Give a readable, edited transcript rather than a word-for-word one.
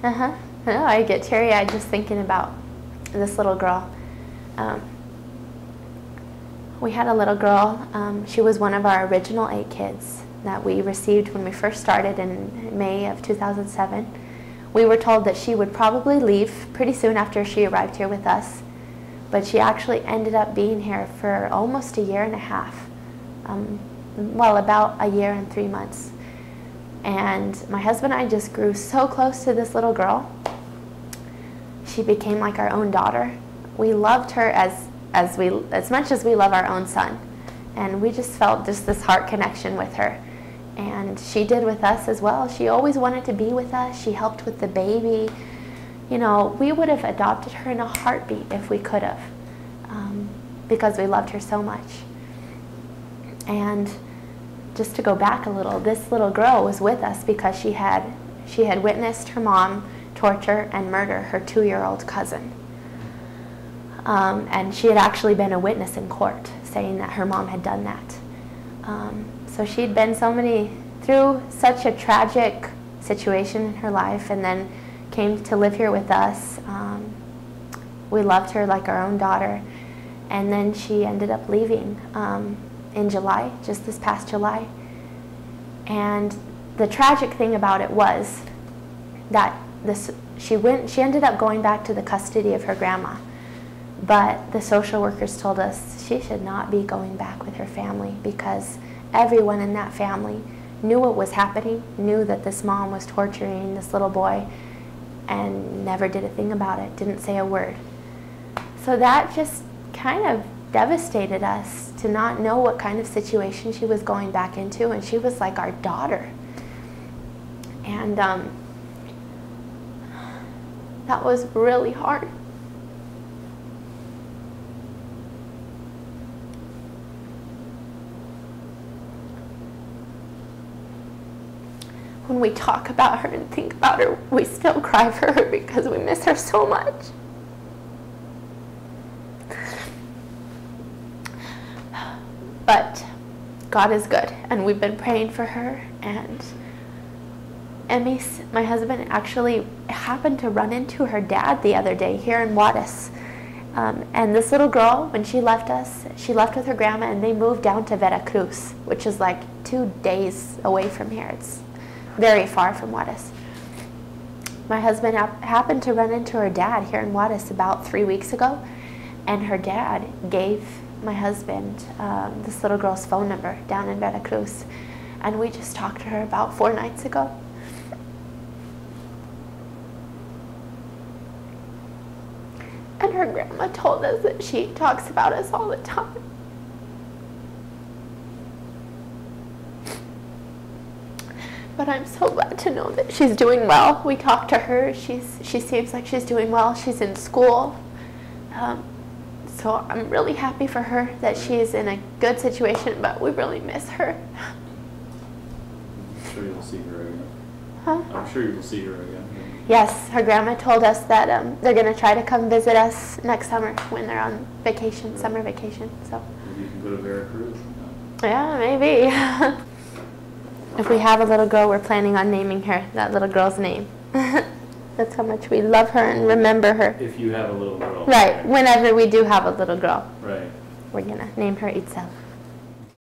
Uh-huh. I know, I get teary-eyed just thinking about this little girl. We had a little girl. She was one of our original 8 kids that we received when we first started in May of 2007. We were told that she would probably leave pretty soon after she arrived here with us, but she actually ended up being here for almost a year and a half. Well, about a year and 3 months. And my husband and I just grew so close to this little girl. She became like our own daughter. We loved her as much as we love our own son. And we just felt just this heart connection with her. And she did with us as well. She always wanted to be with us. She helped with the baby. You know, we would have adopted her in a heartbeat if we could have, because we loved her so much. And just to go back a little, this little girl was with us because she had witnessed her mom torture and murder her 2-year-old cousin. And she had actually been a witness in court saying that her mom had done that. So she'd been through such a tragic situation in her life, and then came to live here with us. We loved her like our own daughter. And then she ended up leaving in July, just this past July. And the tragic thing about it was that she ended up going back to the custody of her grandma. But the social workers told us she should not be going back with her family, because everyone in that family knew what was happening, knew that this mom was torturing this little boy, and never did a thing about it, didn't say a word. So that just kind of devastated us, to not know what kind of situation she was going back into, and she was like our daughter. And that was really hard. When we talk about her and think about her, we still cry for her because we miss her so much. But God is good, and we've been praying for her. And Emmy, my husband, actually happened to run into her dad the other day here in Juarez. And this little girl, when she left us, she left with her grandma, and they moved down to Veracruz, which is like 2 days away from here. It's very far from Juarez. My husband happened to run into her dad here in Juarez about 3 weeks ago, and her dad gave my husband this little girl's phone number down in Veracruz, and we just talked to her about 4 nights ago. And her grandma told us that she talks about us all the time. But I'm so glad to know that she's doing well. We talked to her. She seems like she's doing well. She's in school. So I'm really happy for her that she's in a good situation, but we really miss her. I'm sure you'll see her again. Huh? I'm sure you'll see her again. Yes, her grandma told us that they're going to try to come visit us next summer when they're on vacation, summer vacation. So maybe you can go to Veracruz. Yeah, maybe. If we have a little girl, we're planning on naming her that little girl's name. That's how much we love her and remember her. If you have a little girl. Right, whenever we do have a little girl. Right. We're going to name her Itzel.